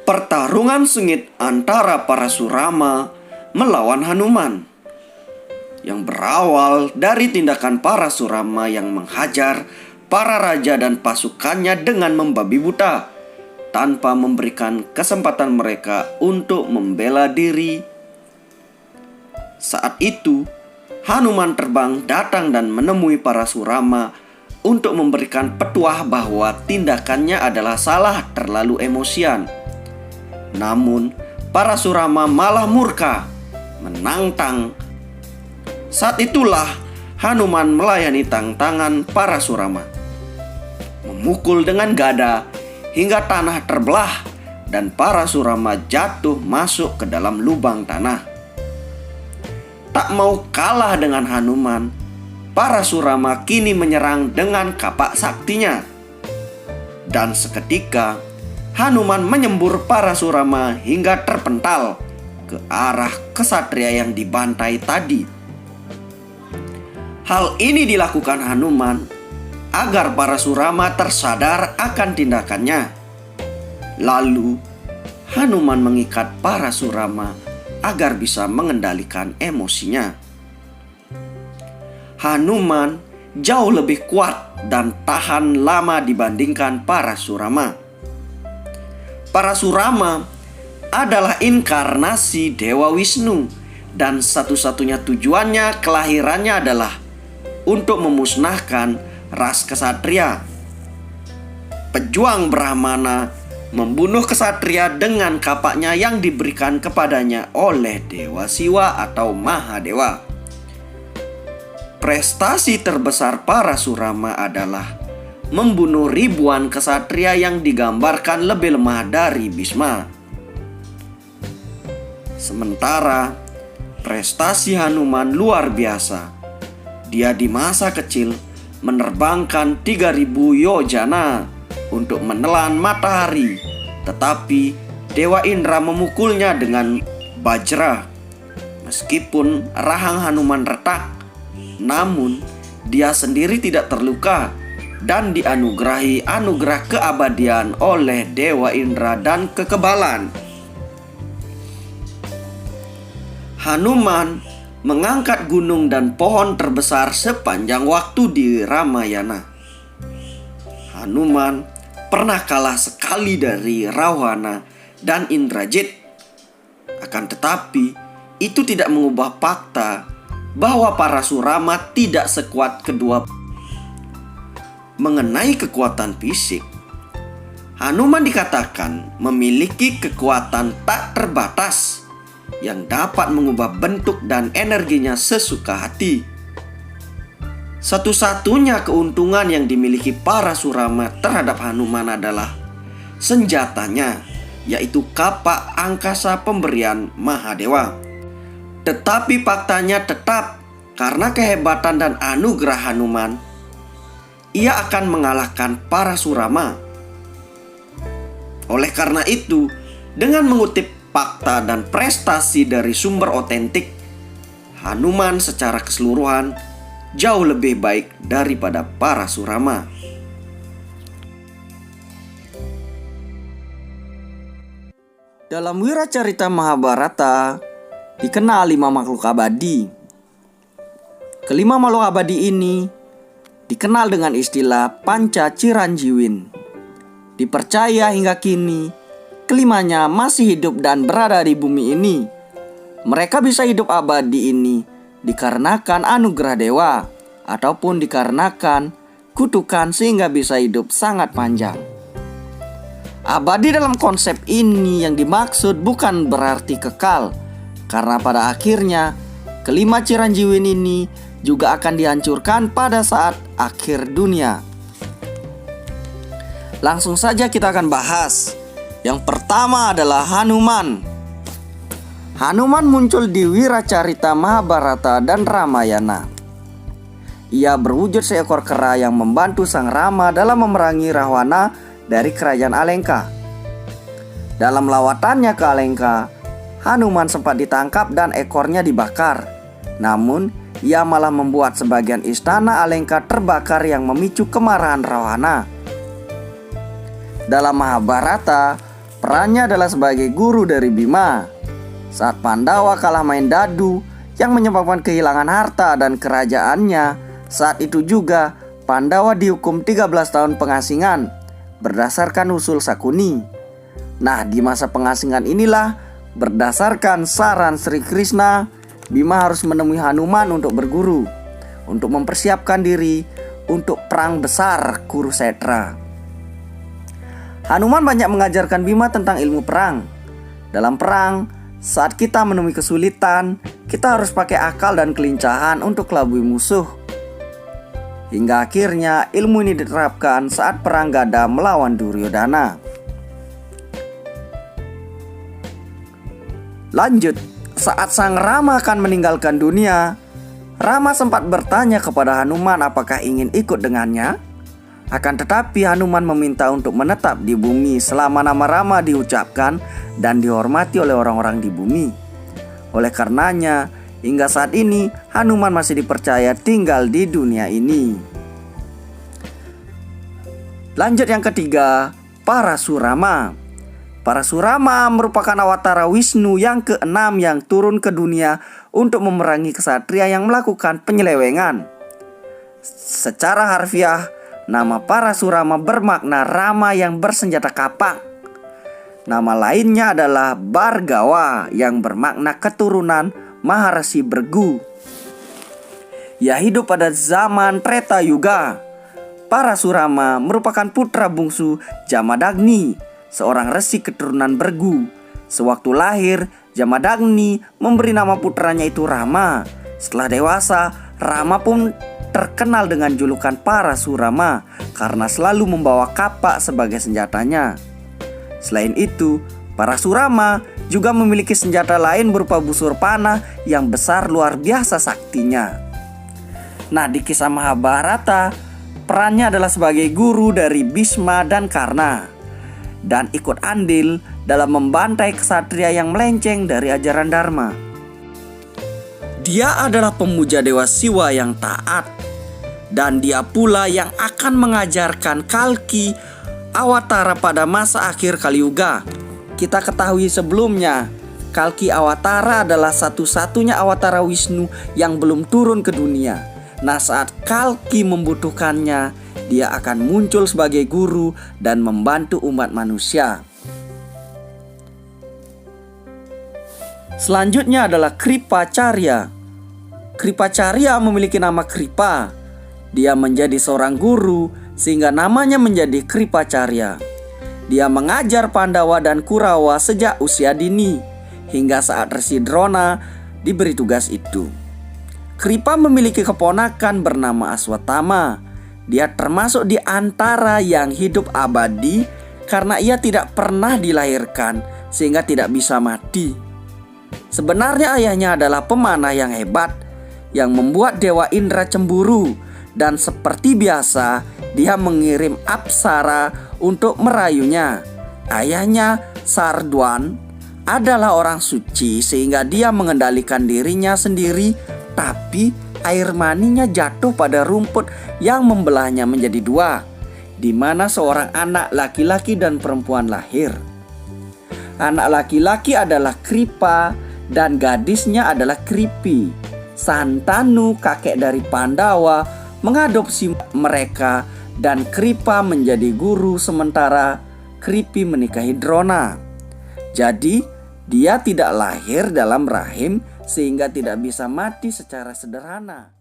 pertarungan sengit antara Parasurama melawan Hanuman yang berawal dari tindakan Parasurama yang menghajar para raja dan pasukannya dengan membabi buta tanpa memberikan kesempatan mereka untuk membela diri. Saat itu, Hanuman terbang datang dan menemui Parasurama untuk memberikan petuah bahwa tindakannya adalah salah terlalu emosian. Namun, Parasurama malah murka, menantang. Saat itulah Hanuman melayani tantangan Parasurama, memukul dengan gada hingga tanah terbelah dan Parasurama jatuh masuk ke dalam lubang tanah. Tak mau kalah dengan Hanuman, Parasurama kini menyerang dengan kapak saktinya. Dan seketika Hanuman menyembur Parasurama hingga terpental ke arah kesatria yang dibantai tadi. Hal ini dilakukan Hanuman agar Parasurama tersadar akan tindakannya. Lalu Hanuman mengikat Parasurama agar bisa mengendalikan emosinya. Hanuman jauh lebih kuat dan tahan lama dibandingkan Parasurama. Parasurama adalah inkarnasi Dewa Wisnu dan satu-satunya tujuannya kelahirannya adalah untuk memusnahkan ras kesatria. Pejuang Brahmana membunuh kesatria dengan kapaknya yang diberikan kepadanya oleh Dewa Siwa atau Mahadewa. Prestasi terbesar Parasurama adalah membunuh ribuan kesatria yang digambarkan lebih lemah dari Bhisma. Sementara prestasi Hanuman luar biasa. Dia di masa kecil menerbangkan 3000 yojana untuk menelan matahari, tetapi Dewa Indra memukulnya dengan bajra. Meskipun rahang Hanuman retak, namun dia sendiri tidak terluka dan dianugerahi anugerah keabadian oleh Dewa Indra dan kekebalan. Hanuman mengangkat gunung dan pohon terbesar sepanjang waktu di Ramayana. Hanuman pernah kalah sekali dari Rahwana dan Indrajit. Akan tetapi, itu tidak mengubah fakta bahwa Parasurama tidak sekuat kedua. Mengenai kekuatan fisik, Hanuman dikatakan memiliki kekuatan tak terbatas yang dapat mengubah bentuk dan energinya sesuka hati. Satu-satunya keuntungan yang dimiliki Parasurama terhadap Hanuman adalah senjatanya, yaitu kapak angkasa pemberian Mahadewa. Tetapi faktanya tetap, karena kehebatan dan anugerah Hanuman, ia akan mengalahkan Parasurama. Oleh karena itu, dengan mengutip fakta dan prestasi dari sumber otentik, Hanuman secara keseluruhan jauh lebih baik daripada Parasurama. Dalam Wiracarita Mahabharata dikenal 5 makhluk abadi. Kelima makhluk abadi ini dikenal dengan istilah Panca Ciranjiwin. Dipercaya hingga kini kelimanya masih hidup dan berada di bumi ini. Mereka bisa hidup abadi ini dikarenakan anugerah dewa ataupun dikarenakan kutukan sehingga bisa hidup sangat panjang. Abadi dalam konsep ini yang dimaksud bukan berarti kekal, karena pada akhirnya kelima Ciranjiwin ini juga akan dihancurkan pada saat akhir dunia. Langsung saja kita akan bahas. Yang pertama adalah Hanuman. Hanuman muncul di Wiracarita Mahabharata dan Ramayana. Ia berwujud seekor kera yang membantu sang Rama dalam memerangi Rahwana dari kerajaan Alengka. Dalam lawatannya ke Alengka, Hanuman sempat ditangkap dan ekornya dibakar. Namun, ia malah membuat sebagian istana Alengka terbakar yang memicu kemarahan Rahwana. Dalam Mahabharata, Perannya adalah sebagai guru dari Bima. Saat Pandawa kalah main dadu yang menyebabkan kehilangan harta dan kerajaannya, saat itu juga Pandawa dihukum 13 tahun pengasingan berdasarkan usul Sakuni. Nah, di masa pengasingan inilah berdasarkan saran Sri Krishna, Bima harus menemui Hanuman untuk berguru, untuk mempersiapkan diri untuk perang besar Kurukshetra. Hanuman banyak mengajarkan Bima tentang ilmu perang. Dalam perang, saat kita menemui kesulitan, kita harus pakai akal dan kelincahan untuk kelabui musuh. Hingga akhirnya ilmu ini diterapkan saat perang Gada melawan Duryodhana. Lanjut, saat sang Rama akan meninggalkan dunia, Rama sempat bertanya kepada Hanuman apakah ingin ikut dengannya. Akan tetapi Hanuman meminta untuk menetap di bumi selama nama Rama diucapkan dan dihormati oleh orang-orang di bumi. Oleh karenanya, hingga saat ini Hanuman masih dipercaya tinggal di dunia ini. Lanjut yang ketiga, Parasurama. Parasurama merupakan awatara Wisnu yang keenam yang turun ke dunia untuk memerangi ksatria yang melakukan penyelewengan. Secara harfiah, nama Parasurama bermakna Rama yang bersenjata kapak. Nama lainnya adalah Bhargawa yang bermakna keturunan Maharshi Brgu. Ia hidup pada zaman Treta Yuga. Parasurama merupakan putra bungsu Jamadagni, seorang resi keturunan Brgu. Sewaktu lahir, Jamadagni memberi nama putranya itu Rama. Setelah dewasa, Rama pun terkenal dengan julukan Parasurama karena selalu membawa kapak sebagai senjatanya. Selain itu, Parasurama juga memiliki senjata lain berupa busur panah yang besar luar biasa saktinya. Nah, di kisah Mahabharata, perannya adalah sebagai guru dari Bhisma dan Karna, dan ikut andil dalam membantai ksatria yang melenceng dari ajaran Dharma. Dia adalah pemuja Dewa Siwa yang taat, dan dia pula yang akan mengajarkan Kalki Awatara pada masa akhir Kali Yuga. Kita ketahui sebelumnya, Kalki Awatara adalah satu-satunya awatara Wisnu yang belum turun ke dunia. Nah, saat Kalki membutuhkannya, dia akan muncul sebagai guru dan membantu umat manusia. Selanjutnya adalah Kripacarya. Kripacarya memiliki nama Kripa. Dia menjadi seorang guru sehingga namanya menjadi Kripacarya. Dia mengajar Pandawa dan Kurawa sejak usia dini hingga saat Resi Drona diberi tugas itu. Kripa memiliki keponakan bernama Aswatthama. Dia termasuk di antara yang hidup abadi karena ia tidak pernah dilahirkan sehingga tidak bisa mati. Sebenarnya ayahnya adalah pemanah yang hebat yang membuat Dewa Indra cemburu, dan seperti biasa dia mengirim apsara untuk merayunya. Ayahnya Sardwan adalah orang suci sehingga dia mengendalikan dirinya sendiri, tapi air maninya jatuh pada rumput yang membelahnya menjadi dua, di mana seorang anak laki-laki dan perempuan lahir. Anak laki-laki adalah Kripa dan gadisnya adalah Kripi. Santanu, kakek dari Pandawa, mengadopsi mereka dan Kripa menjadi guru sementara Kripi menikahi Drona. Jadi dia tidak lahir dalam rahim sehingga tidak bisa mati secara sederhana.